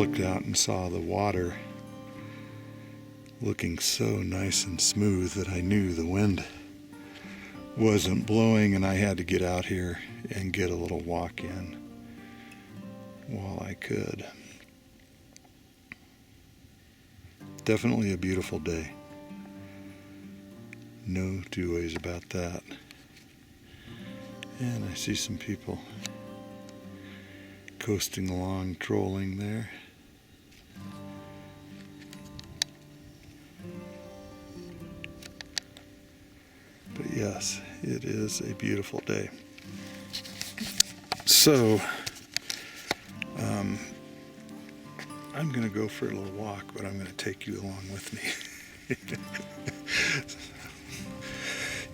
looked out and saw the water looking so nice and smooth that I knew the wind wasn't blowing, and I had to get out here and get a little walk in while I could. Definitely a beautiful day. No two ways about that. And I see some people coasting along, trolling there. But yes, it is a beautiful day. So, I'm going to go for a little walk, but I'm going to take you along with me.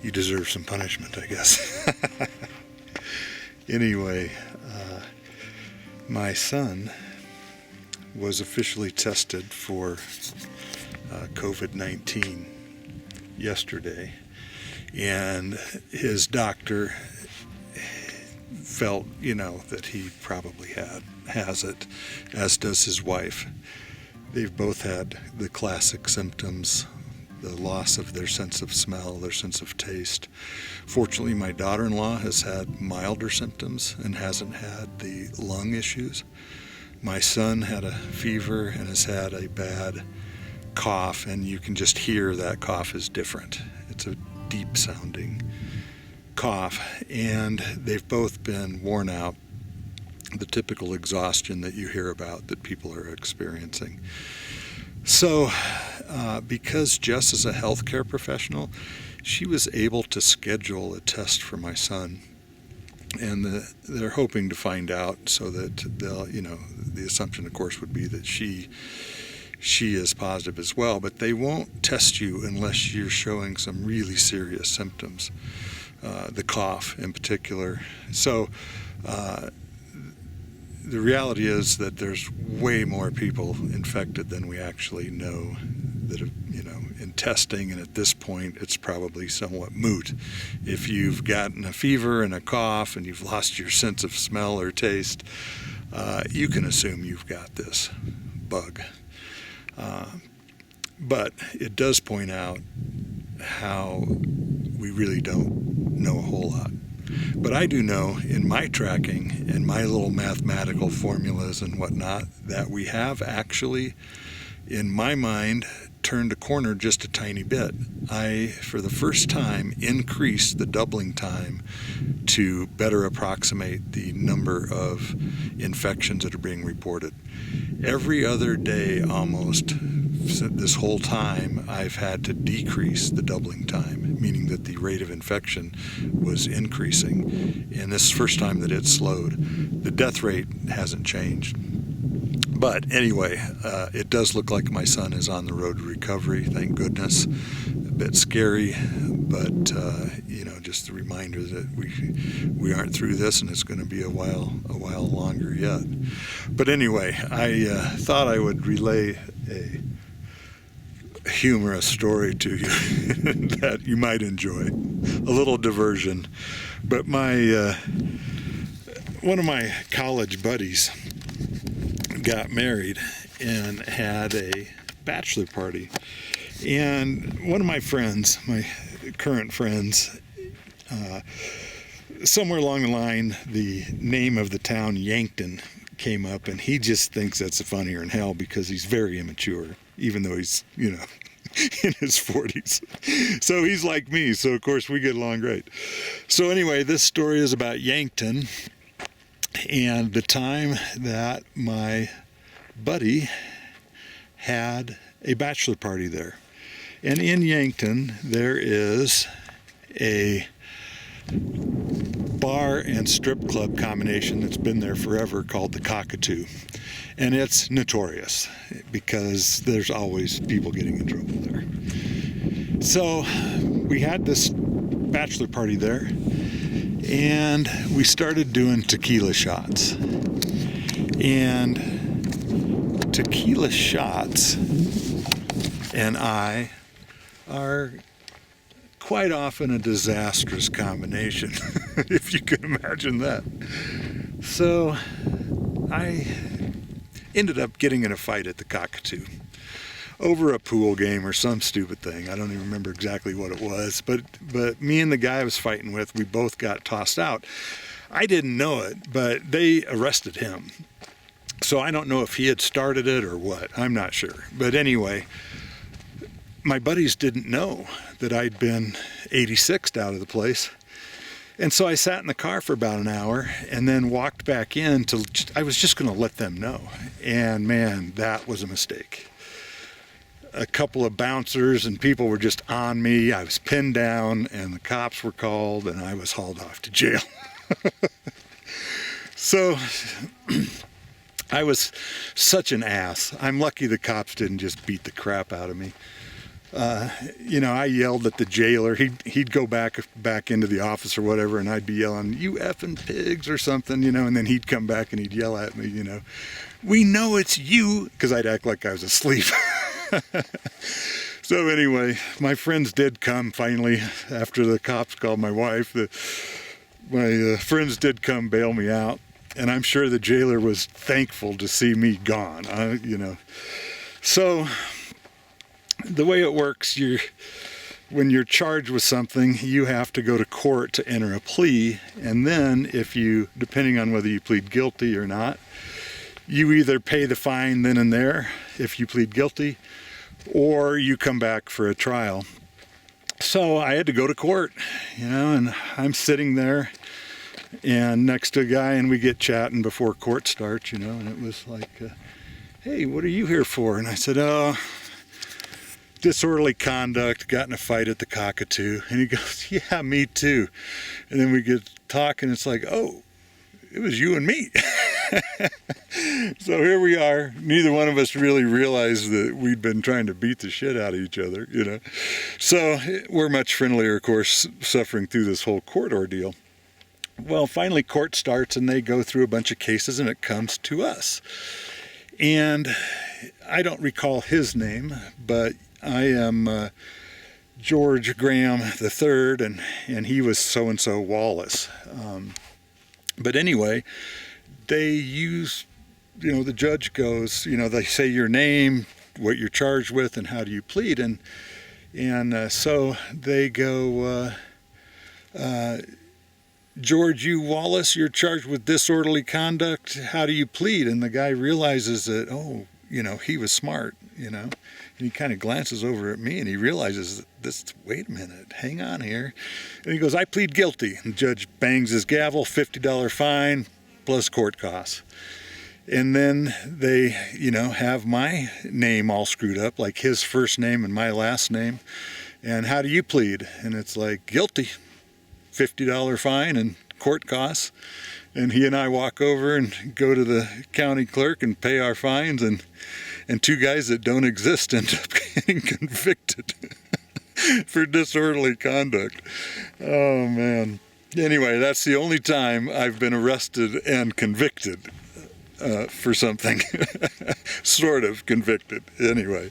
You deserve some punishment, I guess. Anyway, my son was officially tested for COVID-19 yesterday, and his doctor felt, that he probably has it, as does his wife. They've both had the classic symptoms, the loss of their sense of smell, their sense of taste. Fortunately, my daughter-in-law has had milder symptoms and hasn't had the lung issues. My son had a fever and has had a bad cough, and you can just hear that cough is different. It's a deep-sounding cough, and they've both been worn out, the typical exhaustion that you hear about that people are experiencing. So, because Jess is a healthcare professional, she was able to schedule a test for my son, and they're hoping to find out so that they'll, the assumption, of course, would be that she is positive as well, but they won't test you unless you're showing some really serious symptoms, the cough in particular. So, the reality is that there's way more people infected than we actually know that have, in testing, and at this point it's probably somewhat moot. If you've gotten a fever and a cough and you've lost your sense of smell or taste, you can assume you've got this bug. But it does point out how we really don't know a whole lot. But I do know in my tracking and my little mathematical formulas and whatnot that we have actually, in my mind, turned a corner just a tiny bit. I, for the first time, increased the doubling time to better approximate the number of infections that are being reported. Every other day almost this whole time I've had to decrease the doubling time, meaning that the rate of infection was increasing, and this is the first time that it slowed. The death rate hasn't changed. But anyway, it does look like my son is on the road to recovery, thank goodness. A bit scary, but just a reminder that we aren't through this, and it's going to be a while longer yet. But anyway, I thought I would relay a humorous story to you that you might enjoy, a little diversion. But one of my college buddies got married and had a bachelor party, and one of my friends, my current friends, somewhere along the line the name of the town Yankton came up, and he just thinks that's funnier than hell because he's very immature, even though he's in his 40s. So he's like me, so of course we get along great. So anyway, this story is about Yankton and the time that my buddy had a bachelor party there. And in Yankton there is a bar and strip club combination that's been there forever called the Cockatoo. And it's notorious because there's always people getting in trouble there. So we had this bachelor party there, and we started doing tequila shots. And tequila shots and I are quite often a disastrous combination, if you can imagine that. So ended up getting in a fight at the Cockatoo over a pool game or some stupid thing. I don't even remember exactly what it was, but me and the guy I was fighting with, we both got tossed out. I didn't know it, but they arrested him. So I don't know if he had started it or what. I'm not sure. But anyway, my buddies didn't know that I'd been 86'd out of the place. And so I sat in the car for about an hour and then walked back in I was just going to let them know. And man, that was a mistake. A couple of bouncers and people were just on me. I was pinned down and the cops were called and I was hauled off to jail. So I was such an ass. I'm lucky the cops didn't just beat the crap out of me. I yelled at the jailer. He'd go back into the office or whatever, and I'd be yelling, "You effing pigs," or something, and then he'd come back and he'd yell at me, "We know it's you," because I'd act like I was asleep. So anyway, my friends did come finally after the cops called my wife. My friends did come bail me out, and I'm sure the jailer was thankful to see me gone. So the way it works, when you're charged with something, you have to go to court to enter a plea, and then depending on whether you plead guilty or not, you either pay the fine then and there if you plead guilty, or you come back for a trial. So I had to go to court, and I'm sitting there and next to a guy, and we get chatting before court starts, and it was like, "Hey, what are you here for?" And I said, "Oh, disorderly conduct, got in a fight at the Cockatoo." And he goes, "Yeah, me too." And then we get talking, it's like, "Oh, it was you and me." So here we are. Neither one of us really realized that we'd been trying to beat the shit out of each other, So we're much friendlier, of course, suffering through this whole court ordeal. Well, finally court starts and they go through a bunch of cases and it comes to us. And I don't recall his name, but I am George Graham III, and he was so-and-so Wallace. But anyway, they use, the judge goes, they say your name, what you're charged with, and how do you plead, and so they go, "George U. Wallace, you're charged with disorderly conduct. How do you plead?" And the guy realizes that, he was smart, and he kind of glances over at me and he realizes wait a minute, hang on here. And he goes, "I plead guilty." And the judge bangs his gavel, $50 fine plus court costs. And then they, have my name all screwed up, like his first name and my last name. And how do you plead? And it's like, guilty, $50 fine and court costs. And he and I walk over and go to the county clerk and pay our fines, and two guys that don't exist end up getting convicted for disorderly conduct. Oh man. Anyway, that's the only time I've been arrested and convicted for something. Sort of convicted. Anyway,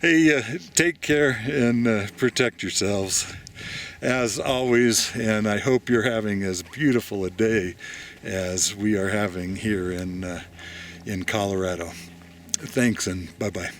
hey, take care and protect yourselves as always, and I hope you're having as beautiful a day as we are having here in Colorado. Thanks, and bye-bye.